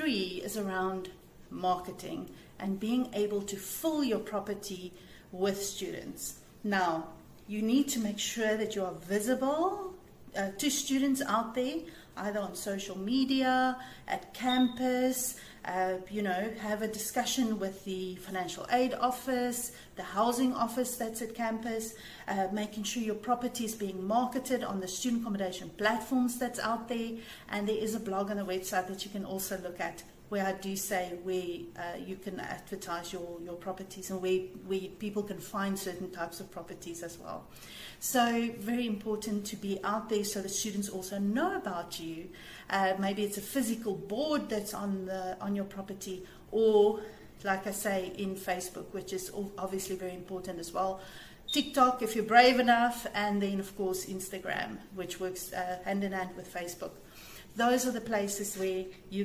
3 is around marketing and being able to fill your property with students. Now, you need to make sure that you are visible to students out there, either on social media, at campus, have a discussion with the financial aid office, the housing office that's at campus, making sure your property is being marketed on the student accommodation platforms that's out there. And there is a blog on the website that you can also look at, where I do say where you can advertise your properties and where people can find certain types of properties as well. So very important to be out there so the students also know about you. Maybe it's a physical board that's on your property, or like I say, in Facebook, which is obviously very important as well. TikTok, if you're brave enough, and then of course Instagram, which works hand in hand with Facebook. Those are the places where you